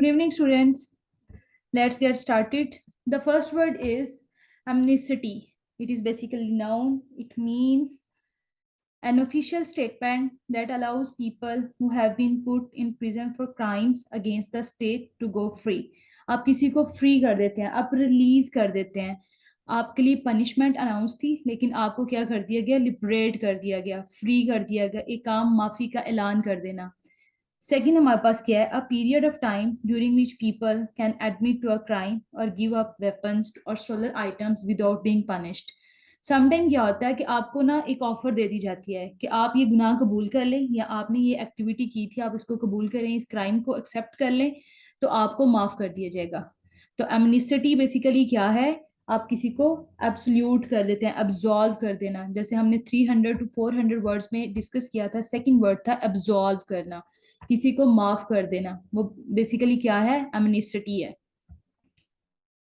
Good evening, students. Let's get started. The first word is amnesty. It is basically noun. It means an official statement that allows people who have been put in prison for crimes against the state to go free. आप किसी को free कर देते हैं, आप release कर देते हैं. आपके लिए पनिशमेंट अनाउंस थी, लेकिन आपको क्या कर दिया गया? लिबरेट कर दिया गया, फ्री कर दिया गया. एक काम माफी का ऐलान कर देना. सेकेंड हमारे पास क्या है? A period of time during which people can admit to a crime और गिव अप वेपन्स और stolen items without being punished. Sometime क्या होता है कि आपको ना एक ऑफर दे दी जाती है कि आप ये गुनाह कबूल कर लें, या आपने ये एक्टिविटी की थी आप इसको कबूल करें, इस क्राइम को एक्सेप्ट कर लें, तो आपको माफ कर दिया जाएगा. तो एमनिस्टी बेसिकली क्या है? आप किसी को एब्सोल्यूट कर देते हैं, एब्जॉल्व कर देना. जैसे हमने 300 to 400 वर्ड्स में डिस्कस किया था, सेकंड वर्ड था एब्जॉल्व करना, किसी को माफ कर देना. वो बेसिकली क्या है? एमनिस्टी है.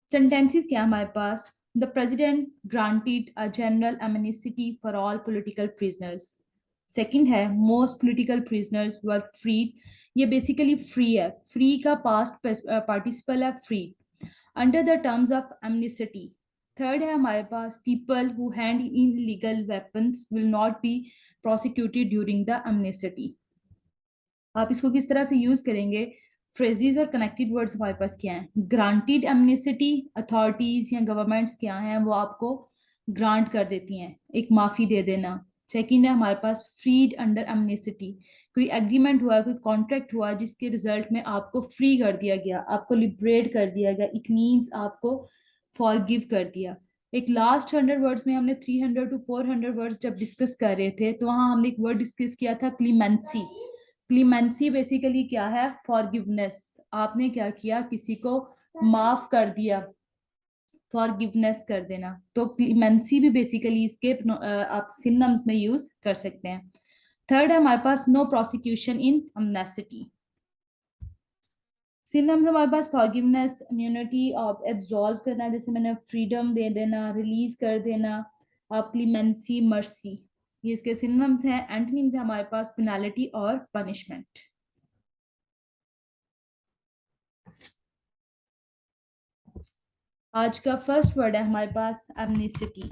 सेंटेंसेस क्या है हमारे पास? The president granted a general amnesty for all political prisoners. Second है most political prisoners were freed. ये बेसिकली फ्री है, फ्री का पास्ट पार्टिसिपल है, free under the terms of amnesty. Third है हमारे पास people who hand in legal weapons will not be prosecuted during the amnesty. आप इसको किस तरह से यूज करेंगे? फ्रेजेस और कनेक्टेड वर्ड्स हमारे पास क्या है? ग्रांटेड एमनेसिटी, अथॉरिटीज या गवर्नमेंट्स क्या हैं वो आपको ग्रांट कर देती हैं, एक माफी दे देना. सेकंड है हमारे पास फ्रीड अंडर एमनेसिटी. कोई एग्रीमेंट हुआ, कोई कॉन्ट्रैक्ट हुआ जिसके रिजल्ट में आपको फ्री कर दिया गया, आपको लिबरेट कर दिया गया. इट मीन्स आपको फॉरगिव कर दिया. एक लास्ट 100 वर्ड्स में हमने 300 to 400 वर्ड्स जब डिस्कस कर रहे थे, तो वहां हमने एक वर्ड डिस्कस किया था, क्लीमेंसी. क्लीमेंसी बेसिकली क्या है? फॉरगिवनेस. आपने क्या किया? किसी को माफ कर दिया, फॉरगिवनेस कर देना. तो क्लीमेंसी भी बेसिकली इसके आप सिनोनिम्स में यूज कर सकते हैं. थर्ड है हमारे पास नो प्रोसिक्यूशन इन एमनेस्टी. सिनोनिम्स हमारे पास फॉरगिवनेस, इम्यूनिटी, ऑफ एब्सॉल्व करना, जैसे मैंने फ्रीडम दे देना, रिलीज कर देना, आप क्लीमेंसी, मर्सी. ये इसके सिनोनिम्स हैं. एंटोनिम्स है हमारे पास पेनल्टी और पनिशमेंट. आज का फर्स्ट वर्ड है हमारे पास एमनिस्टी.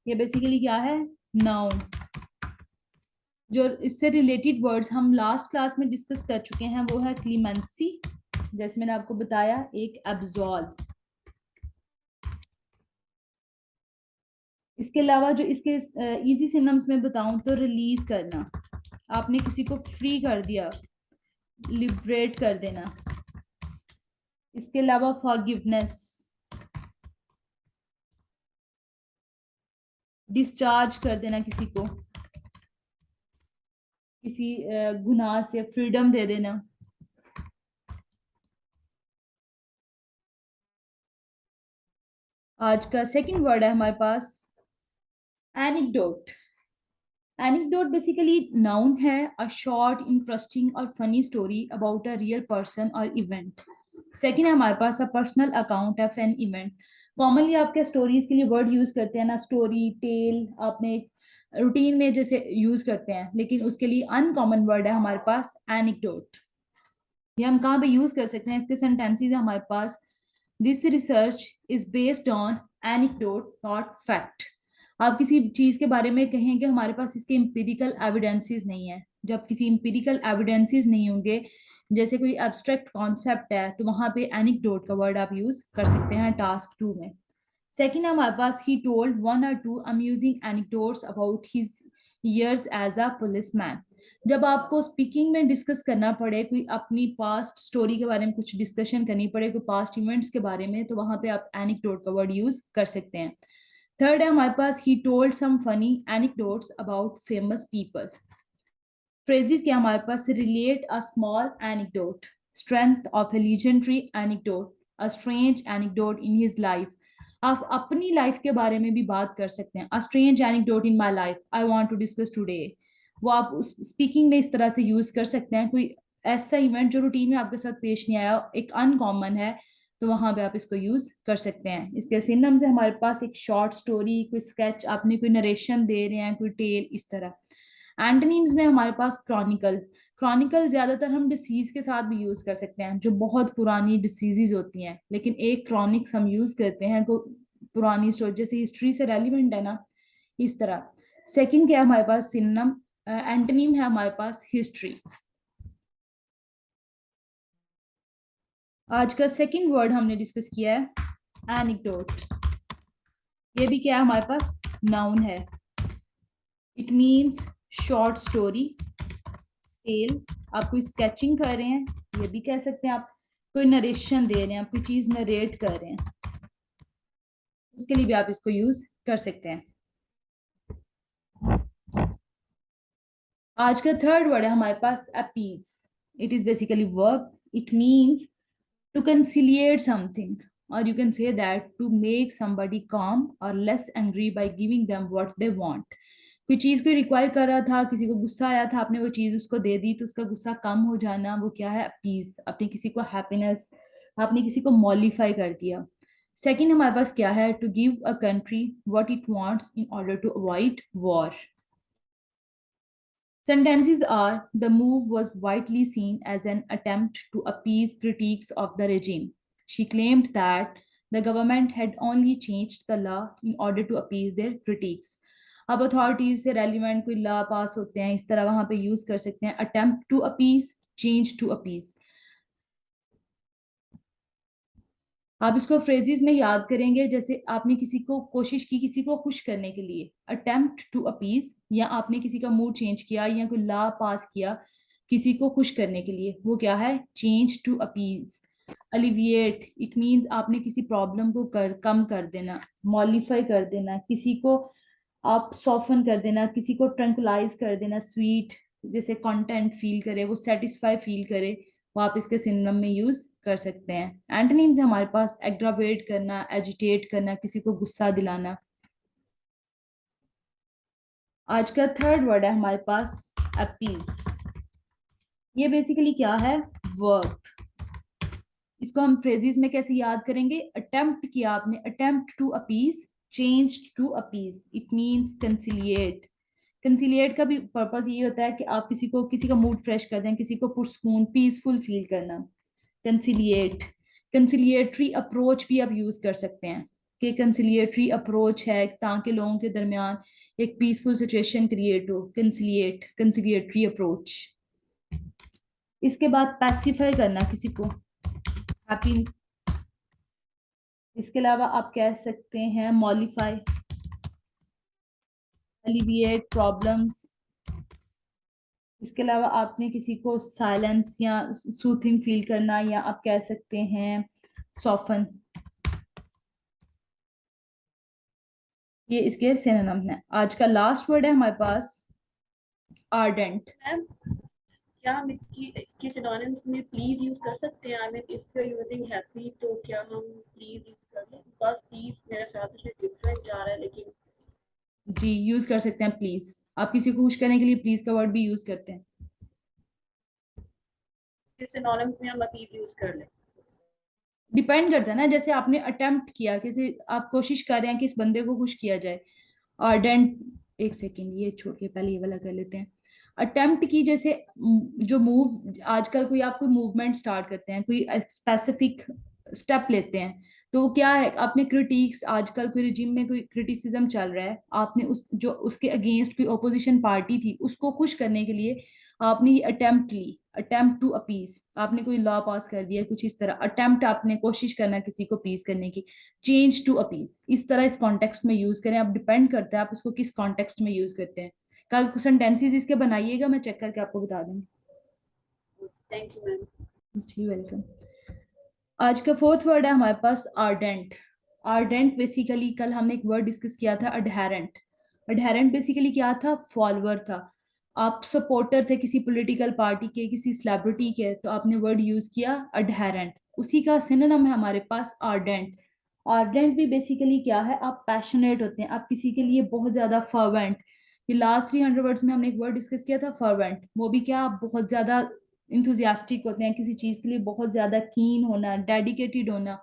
ये बेसिकली क्या है? नाउन. जो इससे रिलेटेड वर्ड्स हम लास्ट क्लास में डिस्कस कर चुके हैं वो है क्लीमेंसी, जैसे मैंने आपको बताया, एक एब्सॉल्व. इसके अलावा जो इसके इजी सिनोनिम्स में बताऊं तो रिलीज करना, आपने किसी को फ्री कर दिया, लिबरेट कर देना. इसके अलावा फॉरगिवनेस, डिस्चार्ज कर देना किसी को, किसी गुनाह से फ्रीडम दे देना. आज का सेकंड वर्ड है हमारे पास एनेक्डोट. एनेक्डोट बेसिकली नाउन है, अ शॉर्ट, इंटरेस्टिंग और funny story about a real person और इवेंट. सेकंड है हमारे पास a personal account of an event. Commonly आप क्या स्टोरीज के लिए वर्ड यूज करते हैं ना? स्टोरी, टेल, आपने रूटीन में जैसे यूज करते हैं, लेकिन उसके लिए अनकॉमन वर्ड है हमारे पास एनेक्डोट. ये हम कहाँ पे यूज कर सकते हैं? इसके सेंटेंसेस है हमारे पास. This research is based on anecdote not fact. आप किसी चीज के बारे में कहें कि हमारे पास इसके इंपिरिकल एविडेंसेस नहीं है. जब किसी इंपिरिकल एविडेंसेस नहीं होंगे, जैसे कोई एब्स्ट्रैक्ट कॉन्सेप्ट है, तो वहां पे एनेक्डोट का वर्ड आप यूज कर सकते हैं टास्क 2 में. सेकेंड हमारे पास ही told 1 or 2 amusing anecdotes about his years as a policeman. जब आपको स्पीकिंग में डिस्कस करना पड़े, कोई अपनी पास्ट स्टोरी के बारे में कुछ डिस्कशन करनी पड़े, कोई पास्ट इवेंट्स के बारे में, तो वहां पे आप एनेक्डोट का वर्ड यूज कर सकते हैं. थर्ड है हमारे पास ही told some funny anecdotes about famous people. Phrases क्या हमारे पास? Relate a small anecdote, strength of a legendary anecdote, a strange anecdote in his life. आप अपनी लाइफ के बारे में भी बात कर सकते हैं. A strange anecdote in my life I want to discuss today. वो आप स्पीकिंग में इस तरह से यूज कर सकते हैं. कोई ऐसा इवेंट जो रूटीन में आपके साथ पेश नहीं आया, एक अनकॉमन है, तो वहां पे आप इसको यूज कर सकते हैं. इसके सिनोनिम्स है हमारे पास एक शॉर्ट स्टोरी, कोई स्केच, आपने कोई नरेशन दे रहे हैं, कोई टेल, इस तरह. एंटोनिम्स में हमारे पास क्रॉनिकल. क्रॉनिकल ज्यादातर हम डिसीज के साथ भी यूज कर सकते हैं, जो बहुत पुरानी डिसीजेज होती हैं, लेकिन एक क्रॉनिक्स हम यूज करते हैं को पुरानी स्टोरी जैसे हिस्ट्री से रेलिवेंट है ना, इस तरह। सेकंड क्या है हमारे पास, सिनोनिम, एंटोनिम है हमारे पास हिस्ट्री। आज का सेकंड वर्ड हमने डिस्कस किया है एनेक्डोट। ये भी क्या है हमारे पास, नाउन है। It means short story, tale. आप कोई स्केचिंग कर रहे हैं, ये भी कह सकते हैं आप। कोई नरेशन दे रहे हैं, आप कोई चीज नरेट कर रहे हैं, उसके लिए भी आप इसको यूज कर सकते हैं। आज का थर्ड वर्ड है हमारे पास appease. It is basically verb. It means to conciliate something, or you can say that to make somebody calm or less angry by giving them what they want। कोई चीज कोई रिक्वायर कर रहा था, किसी को गुस्सा आया था, आपने वो चीज उसको दे दी तो उसका गुस्सा कम हो जाना, वो क्या है, अपीज। आपने किसी को हैप्पीनेस, आपने किसी को मॉलिफाई कर दिया। सेकंड हमारे पास क्या है, to give a country what it wants in order to avoid war. Sentences are: the move was widely seen as an attempt to appease critics of the regime. She claimed that the government had only changed the law in order to appease their critics. अब authorities से relevant कोई law पास होते हैं, इस तरह वहां पे use कर सकते हैं attempt to appease, change to appease. आप इसको फ्रेजेस में याद करेंगे, जैसे आपने किसी को कोशिश की किसी को खुश करने के लिए, अटेम्प्ट टू अपीज, या आपने किसी का मूड चेंज किया या कोई लॉ पास किया किसी को खुश करने के लिए, वो क्या है, change to appease. Alleviate, it means आपने किसी प्रॉब्लम को कम कर देना, मॉडिफाई कर देना, किसी को आप सॉफन कर देना, किसी को ट्रंकुलाइज कर देना, स्वीट जैसे कंटेंट फील करे, वो सेटिस्फाई फील करे, वो आप इसके सिनोनिम में यूज कर सकते हैं। एंटोनिम्स हमारे पास एग्रावेट करना, एजिटेट करना, किसी को गुस्सा दिलाना। आज का थर्ड वर्ड है हमारे पास अपीज। ये बेसिकली क्या है, वर्ब। इसको हम फ्रेजेस में कैसे याद करेंगे, अटेम्प्ट किया आपने, attempt to appease, change to appease, it means conciliate. Conciliate का भी पर्पस ये होता है कि आप किसी को, किसी का मूड फ्रेश कर दें, किसी को पुरसकून पीसफुल फील करना, कंसिलिएट। कंसिलिएटरी अप्रोच भी आप यूज कर सकते हैं कि कंसिलिएटरी अप्रोच है ताकि लोगों के दरमियान एक पीसफुल सिचुएशन क्रिएट हो, कंसिलिएट, कंसिलिएटरी अप्रोच। इसके बाद पैसिफाई करना किसी को, हैप्पी। इसके अलावा आप कह सकते हैं मॉलिफाई, एलिविएट प्रॉब्लम्स। इसके अलावा आपने किसी को साइलेंस या सूथिंग फील करना, या आप कह सकते हैं सॉफन। ये इसके सिनोनिम है। आज का लास्ट वर्ड है हमारे पास आर्डेंट। मैम, क्या हम इसकी इसके सिनोनिम्स में प्लीज यूज कर सकते हैं? I mean if you are using happy तो क्या हम प्लीज यूज कर लें? बिकॉज प्लीज मेरे ख्याल से डिफरेंट जा रहा है, लेकिन जी यूज कर सकते हैं प्लीज। आप किसी को खुश करने के लिए प्लीज का वर्ड भी यूज करते हैं। इस सिनोनिम्स में हम प्लीज यूज कर लें। डिपेंड करता है ना, जैसे आपने अटेम्प्ट किया, किसी आप कोशिश कर रहे हैं कि इस बंदे को खुश किया जाए, आर्डेंट। एक सेकेंड ये छोड़ के पहले ये वाला कर लेते हैं। अटेम्प्ट की, जैसे जो मूव, आजकल कोई आप कोई मूवमेंट स्टार्ट करते हैं, कोई स्पेसिफिक स्टेप लेते हैं, तो वो क्या है, आपने क्रिटिक्स, आजकल कोई रिजिम में कोई क्रिटिसिज्म चल रहा है, आपने उस जो उसके अगेंस्ट कोई ओपोजिशन पार्टी थी उसको खुश करने के लिए आपने ये अटेम्प्ट ली, अटेम्प्ट टू अपीज। आपने कोई लॉ पास कर दिया कुछ इस तरह, अटेम्प्ट आपने कोशिश करना किसी को पीस करने की, चेंज टू अपीज, इस तरह इस कॉन्टेक्स्ट में यूज करें। आप डिपेंड करता है आप उसको किस कॉन्टेक्स्ट में यूज करते हैं। कल कुछ सेंटेंसेस इसके बनाइएगा, मैं चेक करके आपको बता दूंगी। Thank you ma'am. जी वेलकम। आज का फोर्थ वर्ड है हमारे पास आर्डेंट। आर्डेंट बेसिकली कल हमने एक वर्ड डिस्कस किया था अडहेरेंट। अडहेरेंट बेसिकली क्या था, फॉलोअर था। आप सपोर्टर थे किसी पॉलिटिकल पार्टी के, किसी सेलिब्रिटी के, तो आपने वर्ड यूज किया अडहेरेंट। उसी का सिनोनिम है हमारे पास आर्डेंट। आर्डेंट भी बेसिकली क्या है, आप पैशनेट होते हैं, आप किसी के लिए बहुत ज्यादा फर्वेंट। ये लास्ट 300 वर्ड्स में हमने एक वर्ड डिस्कस किया था फर्वेंट, वो भी क्या, आप बहुत ज्यादा इंथुजियास्टिक होते हैं किसी चीज के लिए, बहुत ज्यादा कीन होना, डेडिकेटेड होना,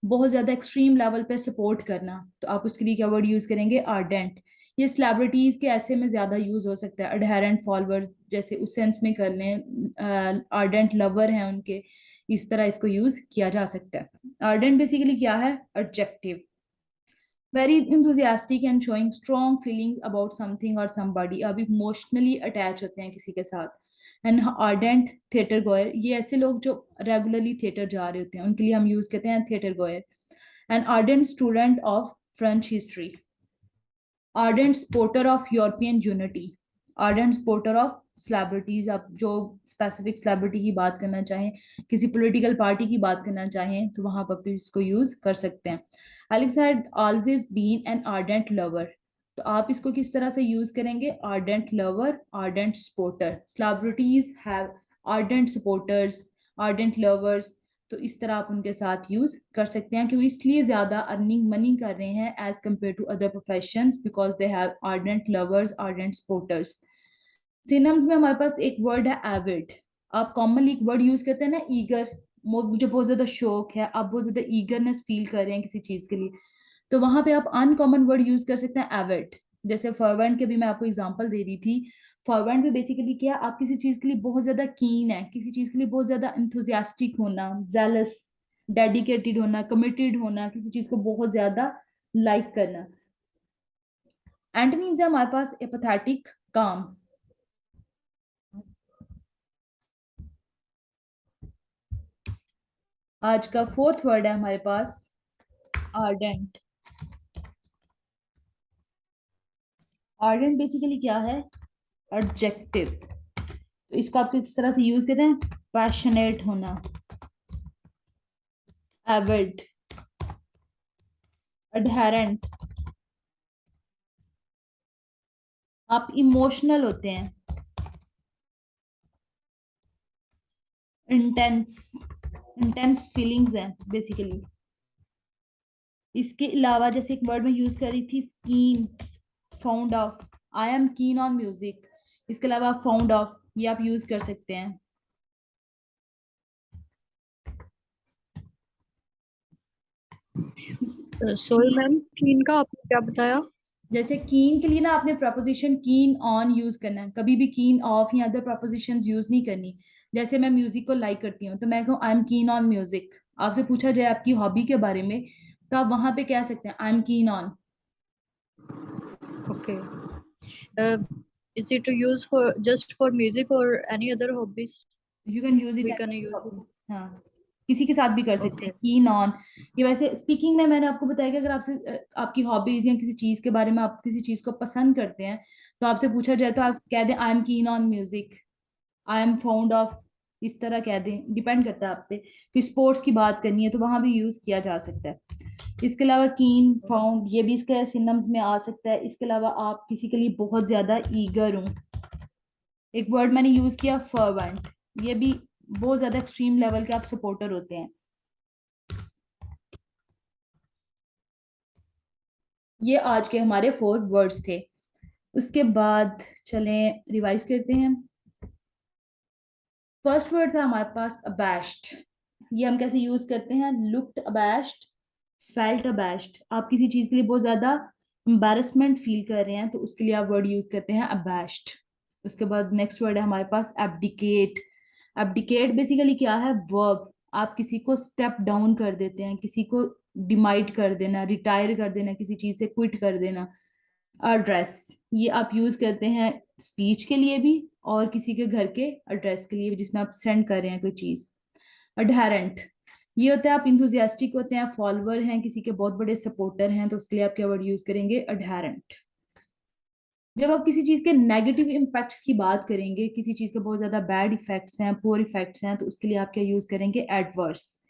बहुत ज्यादा एक्सट्रीम लेवल पे सपोर्ट करना, तो आप उसके लिए क्या वर्ड यूज करेंगे, आर्डेंट। ये सेलिब्रिटीज के ऐसे में ज्यादा यूज हो सकता है, अडहेरेंट फॉलोअर्स जैसे उस सेंस में कर लें, आर्डेंट लवर हैं उनके, इस तरह इसको यूज किया जा सकता है। आर्डेंट बेसिकली क्या है, adjective, very enthusiastic and showing strong feelings about something or somebody, अब इमोशनली अटैच होते हैं किसी के साथ। एंड आर्डेंट थिएटर गोयर, ये ऐसे लोग जो रेगुलरली थिएटर जा रहे होते हैं, उनके लिए हम यूज करते हैं theatre GoAir. And ardent student of French history, ardent supporter of European unity, ardent supporter of celebrities, आप जो स्पेसिफिक सेलिब्रिटी की बात करना चाहें, किसी पॉलिटिकल पार्टी की बात करना चाहें, तो वहां पर भी इसको यूज कर सकते हैं। Alex had always been an ardent lover, तो आप इसको किस तरह से यूज करेंगे, ardent lover, ardent supporter. Celebrities have ardent supporters, ardent lovers, तो इस तरह आप उनके साथ यूज कर सकते हैं कि वो इसलिए ज्यादा अर्निंग मनी कर रहे हैं as compared to other professions, because they have ardent lovers, ardent supporters. Synonyms में हमारे पास एक वर्ड है एविड, आप कॉमनली एक वर्ड यूज करते हैं ना, ईगर, मुझे बहुत ज्यादा शौक है, आप बहुत ज्यादा ईगरनेस फील कर रहे हैं किसी चीज के लिए, तो वहां पे आप अनकॉमन वर्ड यूज कर सकते हैं एविड। जैसे फॉरवर्ड के भी मैं आपको एग्जांपल दे रही थी, फॉरवर्ड में बेसिकली क्या, आप किसी चीज के लिए बहुत ज्यादा कीन है, किसी चीज के लिए बहुत ज्यादा इंथुजियास्टिक होना, जेलस, डेडिकेटेड होना, कमिटेड होना, किसी चीज को बहुत ज्यादा लाइक करना। एंटोनिम्स है हमारे पास एपैथेटिक, काम। आज का फोर्थ वर्ड है हमारे पास आर्डेंट। आर्डेंट बेसिकली क्या है, एडजेक्टिव, तो इसको आप किस तरह से यूज करते हैं, पैशनेट होना, एविड, एडहेरेंट, आप इमोशनल होते हैं, इंटेंस, इंटेंस फीलिंग्स हैं बेसिकली। इसके अलावा जैसे एक वर्ड में यूज करी थी कीन, found of, I am keen on music, इसके अलावा फाउंड ऑफ, ये आप यूज कर सकते हैं। सॉरी मैम, कीन का आपने क्या बताया? जैसे कीन के लिए ना आपने प्रपोजिशन कीन ऑन यूज करना है, कभी भी कीन ऑफ या अदर प्रपोजिशन यूज नहीं करनी। जैसे मैं म्यूजिक को लाइक करती हूँ तो मैं कहूँ I am keen on music, आपसे पूछा जाए आपकी हॉबी के बारे में, तो आप वहां पे कह सकते हैं I am keen on. Okay, is it to use for just for music or any other hobbies? You can use We it, can use it. हाँ, किसी के साथ भी कर सकते Okay. हैं कीन ऑन। ये वैसे स्पीकिंग में मैंने आपको बताया कि अगर आपसे आपकी हॉबीज या किसी चीज के बारे में, आप किसी चीज को पसंद करते हैं, तो आपसे पूछा जाए तो आप कह दें I am keen on music, I am found of, इस तरह कह दें, डिपेंड करता है आप पे कि स्पोर्ट्स की बात करनी है तो वहां भी यूज किया जा सकता है। इसके अलावा कीन, फाउंड, ये भी इसके सिनम्स में आ सकता है। इसके अलावा आप किसी के लिए बहुत ज्यादा ईगर हूँ, एक वर्ड मैंने यूज किया फर्वेंट, ये भी बहुत ज्यादा एक्सट्रीम लेवल के आप सपोर्टर होते हैं। ये आज के हमारे 4 वर्ड्स थे। उसके बाद चलें रिवाइज करते हैं। फर्स्ट वर्ड था हमारे पास अबैश्ड, ये हम कैसे यूज करते हैं, लुक्ड अबैश्ड, फेल्ट अबैश्ड, आप किसी चीज के लिए बहुत ज्यादा एम्बैरेसमेंट फील कर रहे हैं तो उसके लिए आप वर्ड यूज करते हैं अबैश्ड। उसके बाद नेक्स्ट वर्ड है हमारे पास एब्डिकेट। एब्डिकेट बेसिकली क्या है, वर्ब, आप किसी को स्टेप डाउन कर देते हैं, किसी को डिमाइट कर देना, रिटायर कर देना, किसी चीज से क्विट कर देना। एड्रेस, ये आप यूज करते हैं स्पीच के लिए भी और किसी के घर के एड्रेस के लिए भी जिसमें आप सेंड कर रहे हैं कोई चीज। अडहेरेंट, ये होता है आप इंथुजियास्टिक होते हैं, फॉलोअर हैं, किसी के बहुत बड़े सपोर्टर हैं, तो उसके लिए आप क्या वर्ड यूज करेंगे, अडहेरेंट। जब आप किसी चीज के नेगेटिव इम्पैक्ट्स की बात करेंगे, किसी चीज के बहुत ज्यादा बैड इफेक्ट्स हैं, पुअर इफेक्ट्स हैं, तो उसके लिए आप क्या यूज करेंगे, एडवर्स।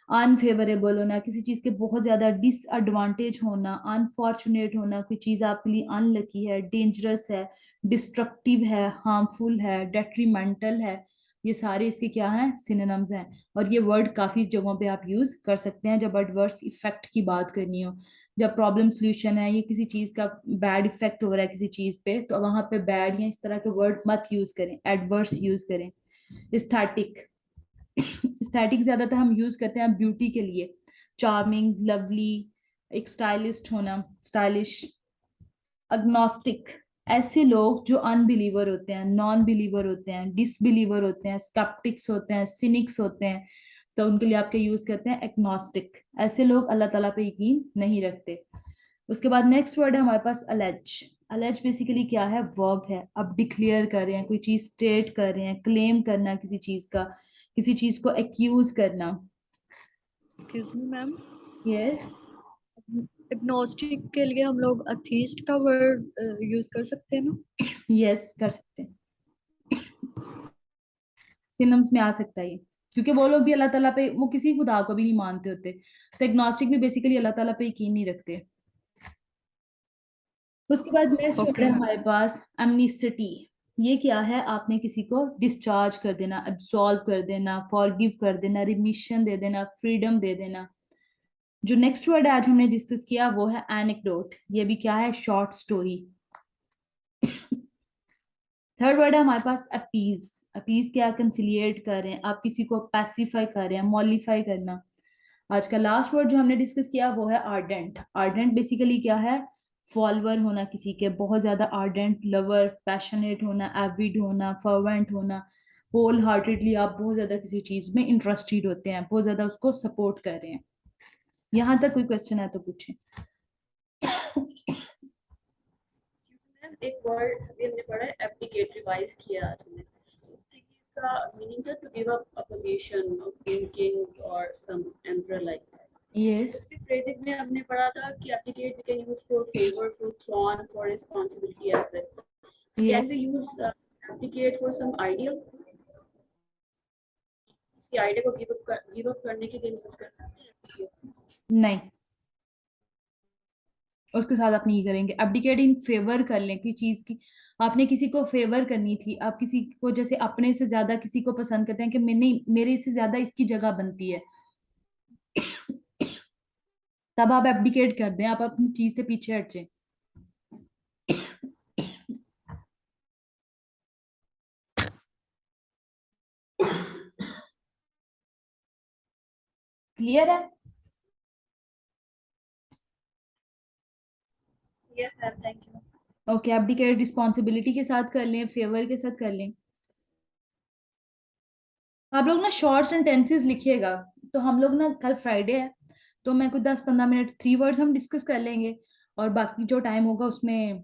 अनफेवरेबल होना, किसी चीज के बहुत ज्यादा डिसएडवांटेज होना, अनफॉर्चुनेट होना, कोई चीज आपके लिए अनलकी है, डेंजरस है, डिस्ट्रक्टिव है, हार्मफुल है, डेट्रीमेंटल है, ये सारे इसके क्या हैं, सिनोनिम्स हैं। और ये वर्ड काफी जगहों पे आप यूज कर सकते हैं जब एडवर्स इफेक्ट की बात करनी हो, जब प्रॉब्लम सॉल्यूशन है, ये किसी चीज का बैड इफेक्ट हो रहा है किसी चीज पे, तो वहां पे बैड या इस तरह के वर्ड मत यूज करें, एडवर्स यूज करें। एस्थेटिक, एस्थेटिक ज्यादातर हम यूज करते हैं ब्यूटी के लिए, चार्मिंग, लवली, एक स्टाइलिस्ट होना, स्टाइलिश। अग्नोस्टिक, ऐसे लोग जो अनबिलीवर होते हैं, नॉन बिलीवर होते हैं, डिसबिलीवर होते हैं, स्केप्टिक्स होते हैं, सिनिक्स होते हैं, तो उनके लिए आपके यूज करते हैं एग्नोस्टिक। ऐसे लोग अल्लाह ताला पे यकीन नहीं रखते। उसके बाद नेक्स्ट वर्ड है हमारे पास अलेज। अलेज बेसिकली क्या है? वर्ब है। अब डिक्लेयर कर रहे हैं, कोई चीज स्टेट कर रहे हैं, क्लेम करना किसी चीज का, किसी चीज को एक्यूज करना। Excuse me ma'am, yes, agnostic के लिए हम लोग अथीस्ट का वर्ड यूज कर सकते हैं ना? यस कर सकते हैं, सिनम्स में आ सकता है ये, क्योंकि वो लोग भी अल्लाह ताला पे, वो किसी खुदा को भी नहीं मानते होते, तो एग्नोस्टिक भी बेसिकली अल्लाह ताला पे यकीन नहीं रखते। उसके बाद नेक्स्ट वर्ड ओके है मैम। हमारे पास एमनिसिटी। ये क्या है? आपने किसी को डिस्चार्ज कर देना, एब्सॉल्व कर देना, फॉरगिव कर देना, रिमिशन दे देना, फ्रीडम दे देना। जो नेक्स्ट वर्ड है आज हमने डिस्कस किया वो है एनेक्डोट। ये भी क्या है? Short story. थर्ड वर्ड है हमारे पास अपीज। अपीज क्या? कंसिलिएट कर रहे हैं, आप किसी को पैसिफाई कर रहे हैं, मॉलिफाई करना। आज का लास्ट वर्ड जो हमने डिस्कस किया वो है आर्डेंट। आर्डेंट बेसिकली क्या है? फॉलोअर होना किसी के, बहुत ज्यादा आर्डेंट, लवर, पैशनेट होना, एविड होना, फर्वेंट होना, होल हार्टेडली आप बहुत ज्यादा किसी चीज में इंटरेस्टेड होते हैं, बहुत ज्यादा उसको सपोर्ट कर रहे हैं। यहाँ तक कोई क्वेश्चन है तो पूछें। मैम एक वर्ड अभी हमने पढ़ा है एब्डिकेट, रिवाइज किया आज हमने, इसका मीनिंग है to give up a position of being king और some emperor like that. Yes, उसके फ्रेजेस में हमने पढ़ा था कि abdicate we can use for favour, for throne, for responsibility as well. Can we use abdicate for some ideal? किसी idea को give up करने के लिए यूज कर सकते हैं? नहीं, उसके साथ आप नहीं करेंगे। abdicate इन फेवर कर लें किसी चीज की, आपने किसी को फेवर करनी थी, आप किसी को जैसे अपने से ज्यादा किसी को पसंद करते हैं कि मैंने, मेरे से ज्यादा इसकी जगह बनती है, तब आप एब्डिकेट कर दें, आप अपनी चीज से पीछे हट जाएं। क्लियर है? Yes ma'am, thank you. Okay, abdicate responsibility के साथ कर लें, फेवर के साथ कर लें। आप लोग ना शॉर्ट सेंटेंसेस लिखिएगा, तो हम लोग ना कल फ्राइडे है, तो मैं कुछ 10-15 मिनट 3 वर्ड्स हम डिस्कस कर लेंगे, और बाकी जो टाइम होगा उसमें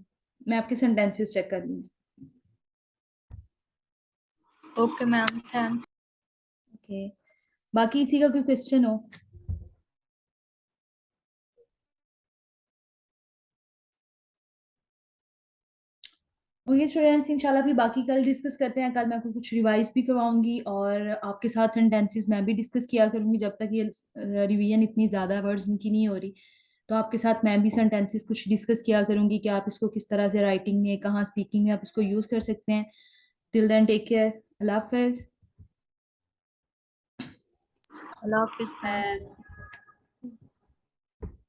मैं आपके सेंटेंसेस चेक कर लूंगी। Okay ma'am, thanks. ओके, बाकी इसी का कोई क्वेश्चन हो? ओके स्टूडेंट्स, इंशाल्लाह फिर बाकी कल डिस्कस करते हैं। कल मैं आपको कुछ रिवाइज भी करवाऊंगी, और आपके साथ सेंटेंसेस मैं भी डिस्कस किया करूंगी, जब तक ये रिवीजन इतनी ज़्यादा वर्ड्स की नहीं हो रही, तो आपके साथ मैं भी सेंटेंसेस कुछ डिस्कस किया करूंगी कि आप इसको किस तरह से राइटिंग में, कहाँ स्पीकिंग में आप इसको यूज़ कर सकते हैं। टिल देन टेक केयर, अल्लाह हाफिज़। अल्लाह हाफिज मैम। मैम